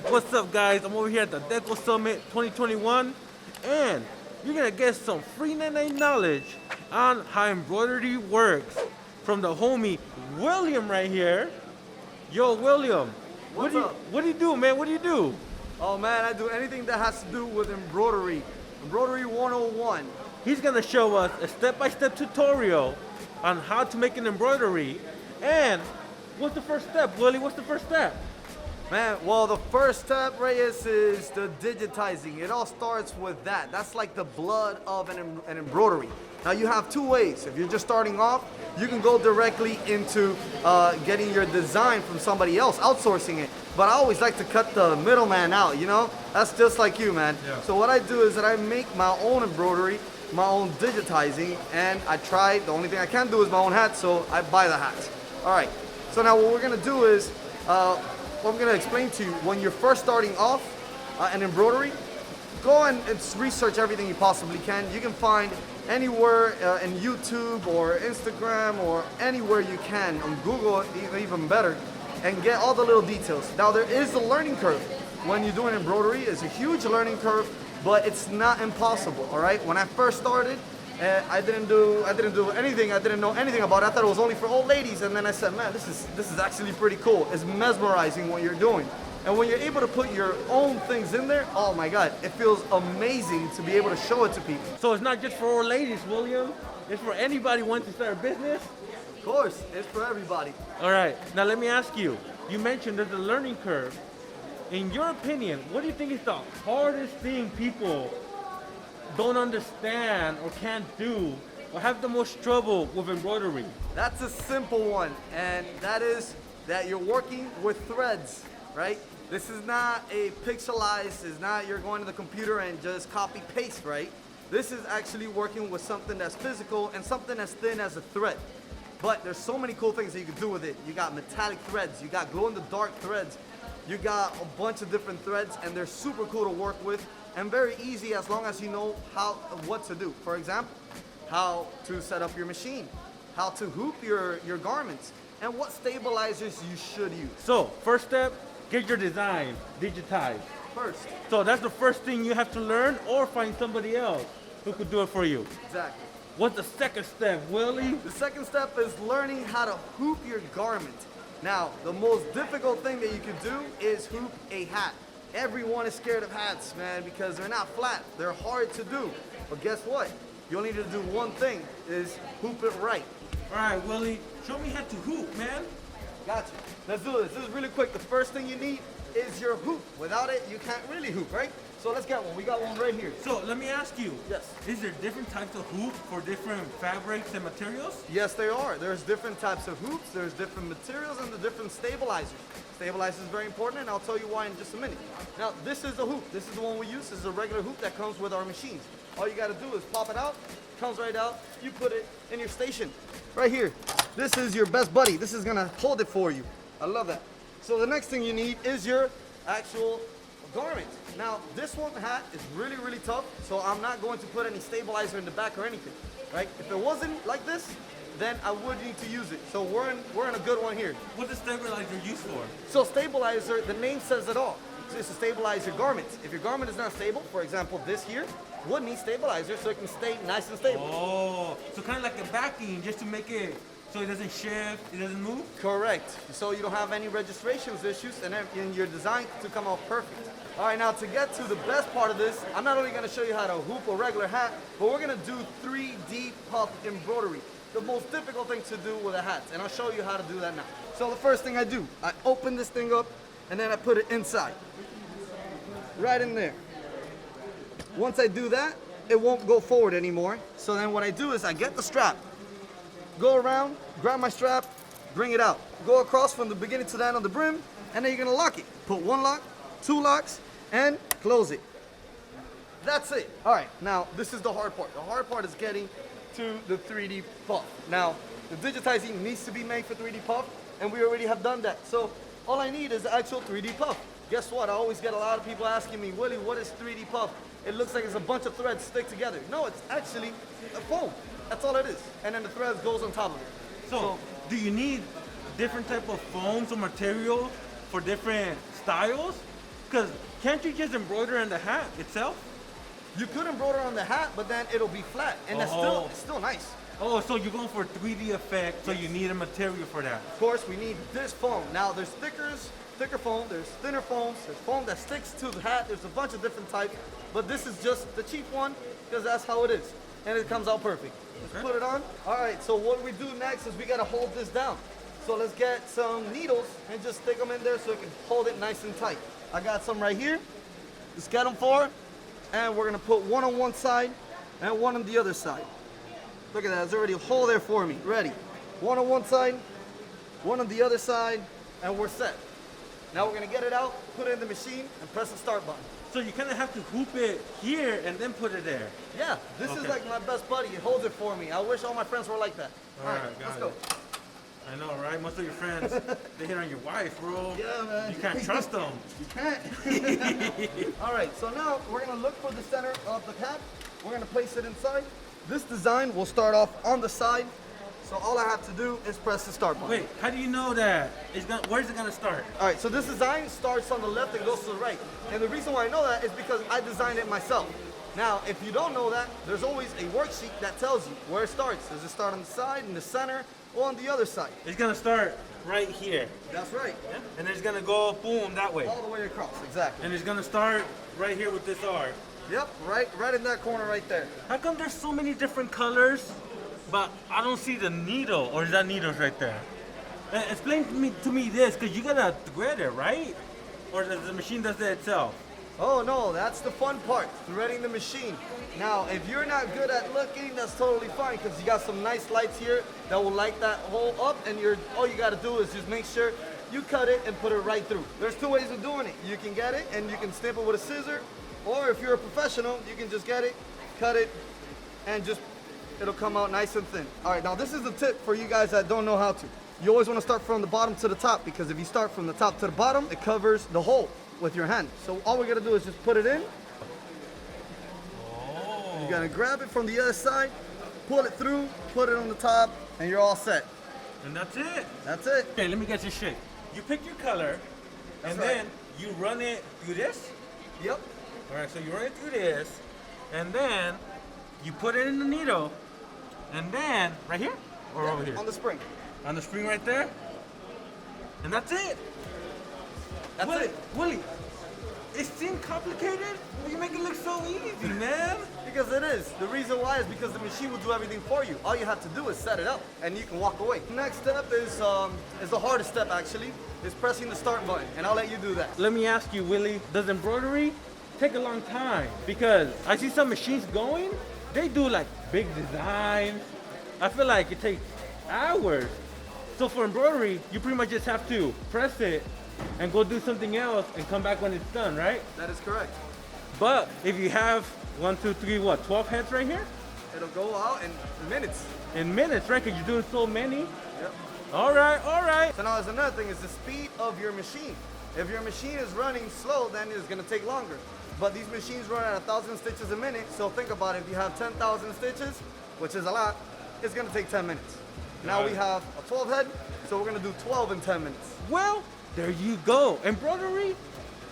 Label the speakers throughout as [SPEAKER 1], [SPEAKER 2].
[SPEAKER 1] What's up, guys? I'm over here at the Decosummit 2021, and you're gonna get some free Neenah knowledge on how embroidery works from the homie William right here. Yo, William,
[SPEAKER 2] What's up?
[SPEAKER 1] what do you do, man? What do you do?
[SPEAKER 2] Oh man, I do anything that has to do with embroidery. Embroidery 101.
[SPEAKER 1] He's gonna show us a step-by-step tutorial on how to make an embroidery. And what's the first step, Willie? What's the first step?
[SPEAKER 2] Man, well the first step, Reyes, is the digitizing. It all starts with that. That's like the blood of an embroidery. Now you have two ways. If you're just starting off, you can go directly into getting your design from somebody else, outsourcing it. But I always like to cut the middleman out, you know? That's just like you, man.
[SPEAKER 1] Yeah.
[SPEAKER 2] So what I do is that I make my own embroidery, my own digitizing, and I try, the only thing I can't do is my own hat, so I buy the hats. All right, so now what we're gonna do is, what I'm gonna explain to you, when you're first starting off an embroidery, go and research everything you possibly can. You can find anywhere in YouTube or Instagram or anywhere you can, on Google even better, and get all the little details. Now there is a learning curve. When you're doing embroidery, it's a huge learning curve, but it's not impossible, all right? When I first started, I didn't do anything. I didn't know anything about it. I thought it was only for old ladies, and then I said, man, this is actually pretty cool. It's mesmerizing what you're doing. And when you're able to put your own things in there, oh my God, it feels amazing to be able to show it to people.
[SPEAKER 1] So it's not just for old ladies, William. It's for anybody who wants to start a business.
[SPEAKER 2] Of course, it's for everybody.
[SPEAKER 1] All right, now let me ask you. You mentioned there's a learning curve. In your opinion, what do you think is the hardest thing people don't understand or can't do or have the most trouble with embroidery?
[SPEAKER 2] That's a simple one, and that is that you're working with threads, right? This is not a pixelized, it's not you're going to the computer and just copy paste, right? This is actually working with something that's physical and something as thin as a thread. But there's so many cool things that you can do with it. You got metallic threads, you got glow-in-the-dark threads, you got a bunch of different threads, and they're super cool to work with and very easy as long as you know what to do. For example, how to set up your machine, how to hoop your garments, and what stabilizers you should use.
[SPEAKER 1] So, first step, get your design digitized.
[SPEAKER 2] First.
[SPEAKER 1] So that's the first thing you have to learn, or find somebody else who could do it for you.
[SPEAKER 2] Exactly.
[SPEAKER 1] What's the second step, Willie?
[SPEAKER 2] The second step is learning how to hoop your garment. Now, the most difficult thing that you could do is hoop a hat. Everyone is scared of hats, man, because they're not flat. They're hard to do. But guess what? You only need to do one thing, is hoop it right.
[SPEAKER 1] All right, Willie, show me how to hoop, man.
[SPEAKER 2] Gotcha. Let's do this. This is really quick. The first thing you need is your hoop. Without it, you can't really hoop, right? So let's get one. We got one right here.
[SPEAKER 1] So let me ask you.
[SPEAKER 2] Yes.
[SPEAKER 1] Is there different types of hoop for different fabrics and materials?
[SPEAKER 2] Yes, there are. There's different types of hoops. There's different materials and the different stabilizers. Stabilizer is very important, and I'll tell you why in just a minute. Now, this is the hoop. This is the one we use. This is a regular hoop that comes with our machines. All you got to do is pop it out. Comes right out. You put it in your station right here. This is your best buddy. This is going to hold it for you. I love that. So the next thing you need is your actual garment. Now, this one hat is really, really tough, so I'm not going to put any stabilizer in the back or anything, right? If it wasn't like this, then I would need to use it. So we're in a good one here.
[SPEAKER 1] What's the stabilizer used for?
[SPEAKER 2] So stabilizer, the name says it all. It's to stabilize your garment. If your garment is not stable, for example, this here would need stabilizer so it can stay nice and stable.
[SPEAKER 1] Oh, so kind of like a backing just to make it so it doesn't shift, it doesn't move?
[SPEAKER 2] Correct. So you don't have any registrations issues and your design to come out perfect. All right, now to get to the best part of this, I'm not only gonna show you how to hoop a regular hat, but we're gonna do 3D puff embroidery. The most difficult thing to do with a hat, and I'll show you how to do that now. So the first thing I do, I open this thing up and then I put it inside. Right in there. Once I do that, it won't go forward anymore. So then what I do is I get the strap, go around, grab my strap, bring it out. Go across from the beginning to the end of the brim, and then you're gonna lock it. Put one lock, two locks, and close it. That's it. All right, now this is the hard part. The hard part is getting to the 3D puff. Now, the digitizing needs to be made for 3D puff, and we already have done that. So all I need is the actual 3D puff. Guess what? I always get a lot of people asking me, Willie, what is 3D puff? It looks like it's a bunch of threads stick together. No, it's actually a foam. That's all it is. And then the threads goes on top of it.
[SPEAKER 1] So do you need different type of foams or material for different styles? Because can't you just embroider on the hat itself?
[SPEAKER 2] You could embroider on the hat, but then it'll be flat, and that's still nice.
[SPEAKER 1] Oh, so you're going for a 3D effect, so you need a material for that.
[SPEAKER 2] Of course, we need this foam. Now, there's thicker foam, there's thinner foams, there's foam that sticks to the hat, there's a bunch of different types, but this is just the cheap one, because that's how it is, and it comes out perfect. Let's put it on. All right, so what we do next is we gotta hold this down. So let's get some needles and just stick them in there so it can hold it nice and tight. I got some right here. Let's get them 4, and we're gonna put one on one side and one on the other side. Look at that, there's already a hole there for me. Ready. One on one side, one on the other side, and we're set. Now we're gonna get it out, put it in the machine, and press the start button.
[SPEAKER 1] So you kind of have to hoop it here and then put it there.
[SPEAKER 2] Yeah, this is like my best buddy. He holds it for me. I wish all my friends were like that.
[SPEAKER 1] All right, let's go. I know, right? Most of your friends, they hit on your wife, bro.
[SPEAKER 2] Yeah, man.
[SPEAKER 1] You can't trust them.
[SPEAKER 2] You can't. All right, so now we're gonna look for the center of the hat. We're gonna place it inside. This design will start off on the side. So all I have to do is press the start button.
[SPEAKER 1] Wait, how do you know that? Where's it gonna start?
[SPEAKER 2] All right, so this design starts on the left and goes to the right. And the reason why I know that is because I designed it myself. Now, if you don't know that, there's always a worksheet that tells you where it starts. Does it start on the side, in the center, or on the other side?
[SPEAKER 1] It's gonna start right here.
[SPEAKER 2] That's right.
[SPEAKER 1] Yeah? And it's gonna go boom that way.
[SPEAKER 2] All the way across, exactly.
[SPEAKER 1] And it's gonna start right here with this arc.
[SPEAKER 2] Yep, right in that corner right there.
[SPEAKER 1] How come there's so many different colors, but I don't see the needle, or is that needles right there? Explain to me this, because you gotta thread it, right? Or the machine does it itself?
[SPEAKER 2] Oh no, that's the fun part, threading the machine. Now, if you're not good at looking, that's totally fine, because you got some nice lights here that will light that hole up, and all you gotta do is just make sure you cut it and put it right through. There's 2 ways of doing it. You can get it, and you can snip it with a scissor, or if you're a professional, you can just get it, cut it, and it'll come out nice and thin. All right, now this is the tip for you guys that don't know how to. You always want to start from the bottom to the top, because if you start from the top to the bottom, it covers the hole with your hand. So all we're gonna do is just put it in.
[SPEAKER 1] Oh.
[SPEAKER 2] You're gonna grab it from the other side, pull it through, put it on the top, and you're all set.
[SPEAKER 1] And that's it.
[SPEAKER 2] That's it.
[SPEAKER 1] Okay, let me get this straight. You pick your color, and then you run it through this?
[SPEAKER 2] Yep.
[SPEAKER 1] All right, so you run it through this, and then you put it in the needle, and then, right here? Or over here?
[SPEAKER 2] On the spring.
[SPEAKER 1] On the spring right there? And that's it.
[SPEAKER 2] That's it.
[SPEAKER 1] Willie, it seemed complicated, but you make it look so easy, man.
[SPEAKER 2] Because it is. The reason why is because the machine will do everything for you. All you have to do is set it up, and you can walk away. Next step is the hardest step, actually, is pressing the start button, and I'll let you do that.
[SPEAKER 1] Let me ask you, Willie, does embroidery take a long time? Because I see some machines going, they do like big designs. I feel like it takes hours. So for embroidery, you pretty much just have to press it and go do something else and come back when it's done, right?
[SPEAKER 2] That is correct.
[SPEAKER 1] But if you have 1, 2, 3, 12 heads right here?
[SPEAKER 2] It'll go out in minutes.
[SPEAKER 1] In minutes, right? Because you're doing so many.
[SPEAKER 2] Yep.
[SPEAKER 1] All right, all right.
[SPEAKER 2] So now there's another thing, is the speed of your machine. If your machine is running slow, then it's gonna take longer. But these machines run at 1,000 stitches a minute, so think about it. If you have 10,000 stitches, which is a lot, it's gonna take 10 minutes. Now we have a 12 head, so we're gonna do 12 in 10 minutes.
[SPEAKER 1] Well, there you go. Embroidery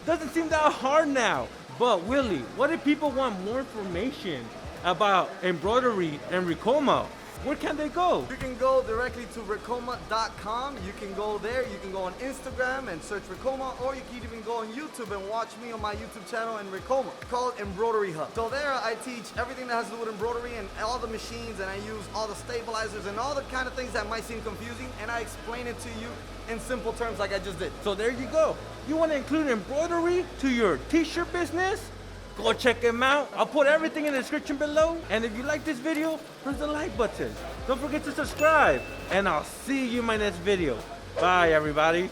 [SPEAKER 1] doesn't seem that hard now. But Willie, what if people want more information about embroidery and Ricoma? Where can they go?
[SPEAKER 2] You can go directly to Ricoma.com. You can go there. You can go on Instagram and search Ricoma, or you can even go on YouTube and watch me on my YouTube channel in Ricoma, called Embroidery Hub. So there I teach everything that has to do with embroidery and all the machines, and I use all the stabilizers and all the kind of things that might seem confusing, and I explain it to you in simple terms like I just did.
[SPEAKER 1] So there you go. You want to include embroidery to your t-shirt business? Go check them out. I'll put everything in the description below. And if you like this video, press the like button. Don't forget to subscribe. And I'll see you in my next video. Bye, everybody.